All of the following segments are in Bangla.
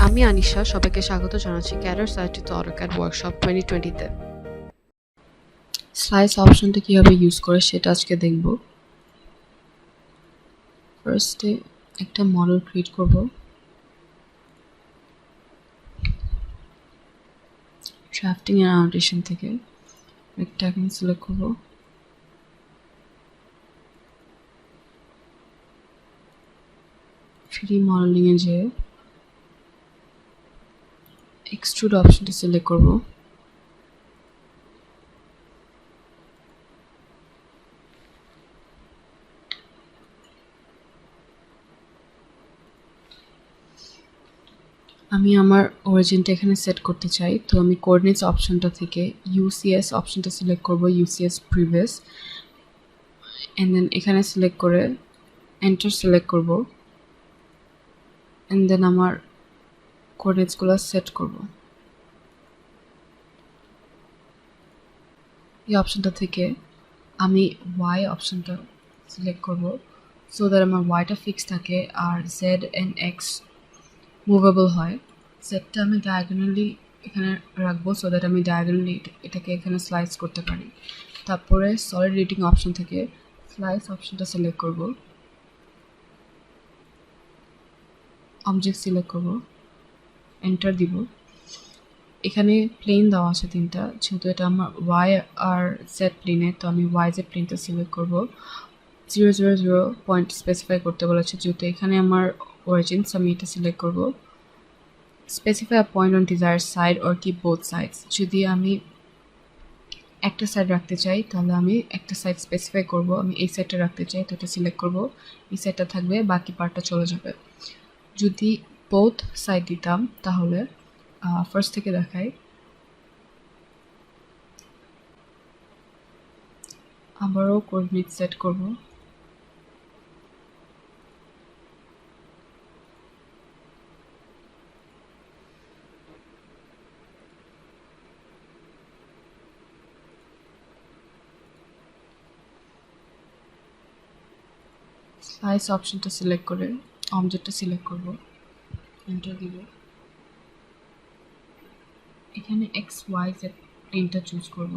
আমি আনিশা, সবাইকে স্বাগত জানাচ্ছি CADers আয়োজিত AutoCAD ওয়ার্কশপ 2020-তে। স্লাইস অপশনটা কীভাবে ইউজ করে সেটা আজকে দেখব। ফার্স্টে একটা মডেল ক্রিয়েট করব। ড্রাফটিং এন্ড অ্যানোটেশন থেকে রেক্টাঙ্গেল সিলেক্ট করব। থ্রি মডেলিংয়ে যেয়ে এক্সট্রুড অপশনটা সিলেক্ট করব। আমি আমার অরিজিনটা এখানে সেট করতে চাই, তো আমি কোঅর্ডিনেটস অপশনটা থেকে ইউসিএস অপশনটা সিলেক্ট করব, ইউসিএস প্রিভিয়াস, এন্ড দেন এখানে সিলেক্ট করে এন্টার সিলেক্ট করব, এন্ড দেন আমার কোঅর্ডিনেটসগুলো সেট করব। এই অপশনটা থেকে আমি ওয়াই অপশনটা সিলেক্ট করব, সো দ্যাট আমার ওয়াইটা ফিক্স থাকে আর জেড অ্যান্ড এক্স মুভেবল হয়। জেডটা আমি ডায়াগোনালি এখানে রাখবো, সো দ্যাট আমি ডায়াগোনালি এটাকে এখানে স্লাইস করতে পারি। তারপরে সলিড এডিটিং অপশন থেকে স্লাইস অপশনটা সিলেক্ট করব, অবজেক্ট সিলেক্ট করব, এন্টার দিব। এখানে প্লেন দেওয়া আছে তিনটা, যেহেতু এটা আমার ওয়াই আর জেড প্লেনে, তো আমি ওয়াই জেড প্লেনটা সিলেক্ট করব। 000 পয়েন্ট স্পেসিফাই করতে বলেছে, যেহেতু এখানে আমার অরিজিনস, আমি এটা সিলেক্ট করব। Specify a point on desire side or keep both sides. যদি আমি একটা সাইড রাখতে চাই তাহলে আমি একটা সাইড স্পেসিফাই করব। আমি এই সাইডটা রাখতে চাই, তো এটা সিলেক্ট করব, এই সাইডটা থাকবে, বাকি পার্টটা চলে যাবে। যদি বোথ সাইড দিতাম তাহলে ফার্স্ট থেকে দেখাই। আবারও কোঅর্ডিনেট সেট করব। স্লাইস অপশনটা সিলেক্ট করে অবজেক্টটা সিলেক্ট করব, এন্টার দিব। এখানে এক্স ওয়াই জেড প্লেনটা চুজ করব।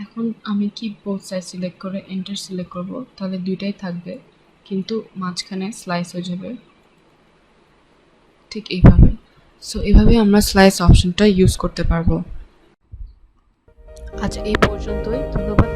এখন আমি কি বোথ সাইড সিলেক্ট করে এন্টার সিলেক্ট করব, তাহলে দুইটাই থাকবে, কিন্তু মাঝখানে স্লাইস হয়ে যাবে, ঠিক এইভাবে। সো এইভাবে আমরা স্লাইস অপশনটা ইউজ করতে পারবো। আজ এই পর্যন্তই, ধন্যবাদ।